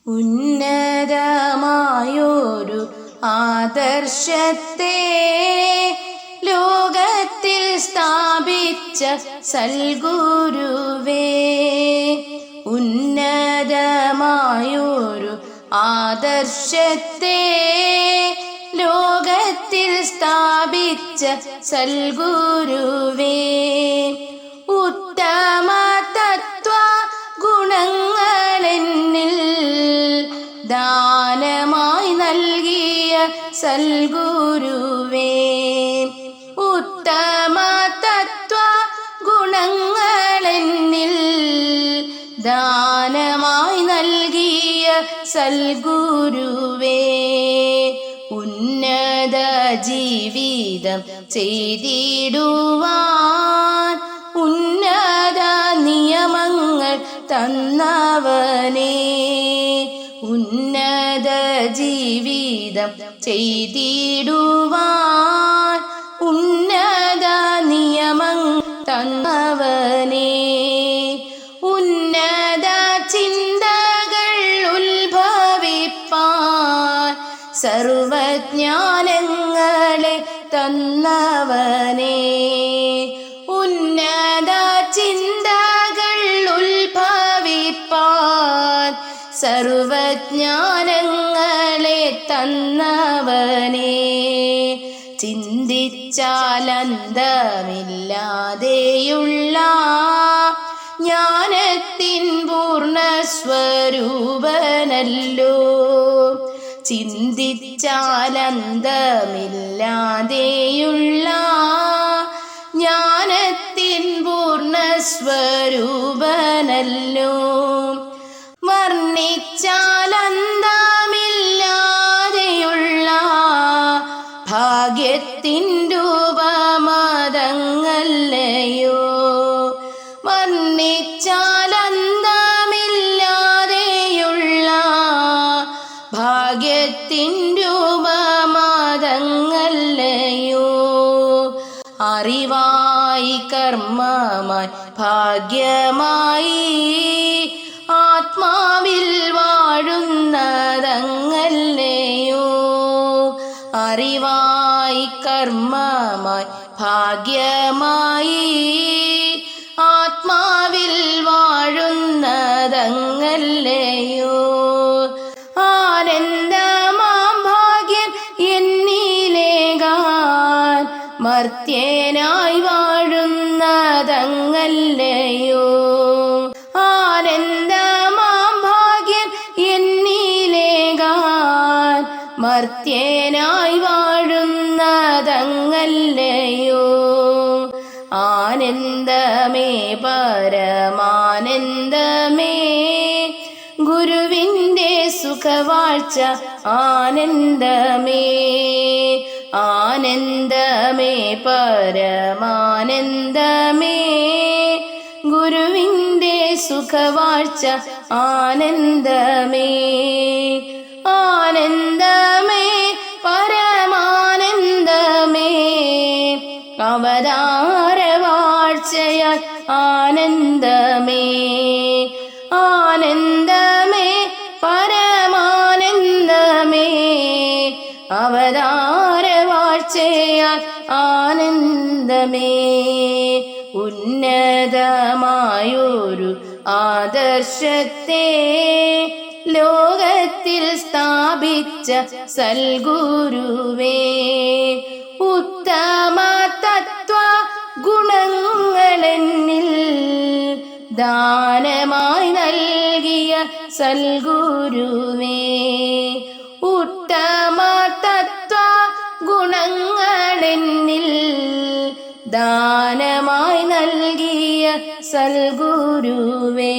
ഉന്നതമായൊരു ആദർശത്തെ ലോകത്തിൽ സ്ഥാപിച്ച സൽഗുരുവേ, ഉന്നതമായൊരു ആദർശത്തെ ലോകത്തിൽ സ്ഥാപിച്ച സൽഗുരുവേ, ഉത്തമ തത്വ ഗുണങ്ങളെന്നിൽ ദാനമായി നൽകിയ സൽഗുരുവേ, ഉത്തമ തത്വ ഗുണങ്ങളെന്നിൽ ദാനമായി നൽകിയ സൽഗുരുവേ, ഉന്നത ജീവിതം ചെയ്തിടുവാൻ ഉന്നത നിയമങ്ങൾ തന്നവനേ, ഉന്നത ജീവിതം ചെയ്തിടുവാൻ ഉന്നത നിയമങ്ങൾ തന്നവനേ, ഉന്നത ചിന്തകൾ ഉത്ഭവിപ്പാൻ സർവജ്ഞാനങ്ങളെ തന്നവനേ, ഉന്നത ചിന്തകൾ ഉത്ഭവിപ്പാൻ സർവജ്ഞാനങ്ങളെ തന്നവനേ, ചിന്തിച്ചാലന്തമില്ലാതെയുള്ള ജ്ഞാനത്തിൻ പൂർണ്ണസ്വരൂപനല്ലോ, ചിന്തിച്ചാലന്തമില്ലാതെയുള്ള ജ്ഞാനത്തിൻ പൂർണ്ണസ്വരൂപനല്ലോ, വർണ്ണിച്ചാലന്തമില്ലാതെയുള്ള ഭാഗ്യത്തിൻ രൂപമതങ്ങല്ലയോ, വർണ്ണിച്ചാലന്തമില്ലാതെയുള്ള ഭാഗ്യത്തിൻ രൂപമതങ്ങല്ലയോ, അറിവായി കർമ്മമായി ഭാഗ്യമായി ആത്മാവിൽ വാഴുന്നതങ്ങല്ലയോ, അറിവായി കർമ്മമായി ഭാഗ്യമായി ആത്മാവിൽ വാഴുന്നതങ്ങല്ലയോ, ആനന്ദമാം ഭാഗ്യം എന്നിലേകാൻ മർത്യനായി വാഴുന്നതങ്ങല്ലയോ, ആനന്ദമാം ഭാഗ്യം എന്നിലേകാൻ മർത്യനായി വാഴുന്നതങ്ങല്ലയോ, ആനന്ദമേ പരമാനന്ദമേ ഗുരുവിൻ്റെ സുഖവാഴ്ച ആനന്ദമേ, ആനന്ദമേ പരമാനന്ദമേ ഗുരുവിൻ്റെ സുഖവാഴ്ച ആനന്ദമേ, ആനന്ദമേ പരമാനന്ദമേ അവതാരവാഴ്ചയാൽ ആനന്ദമേ, ആനന്ദമേ പരമാനന്ദമേ അവതാരവാഴ്ചയാൽ ആനന്ദമേ, ഉന്നതമായൊരു ആദർശത്തെ ലോകത്തിൽ സ്ഥാപിച്ച സൽഗുരുവേ, ഉത്തമ തത്വ ഗുണങ്ങളെന്നിൽ ദാനമായി നൽകിയ സൽഗുരുവേ, ഉത്തമ തത്വ ഗുണങ്ങളെന്നിൽ ദാനമായി നൽകിയ സൽഗുരുവേ.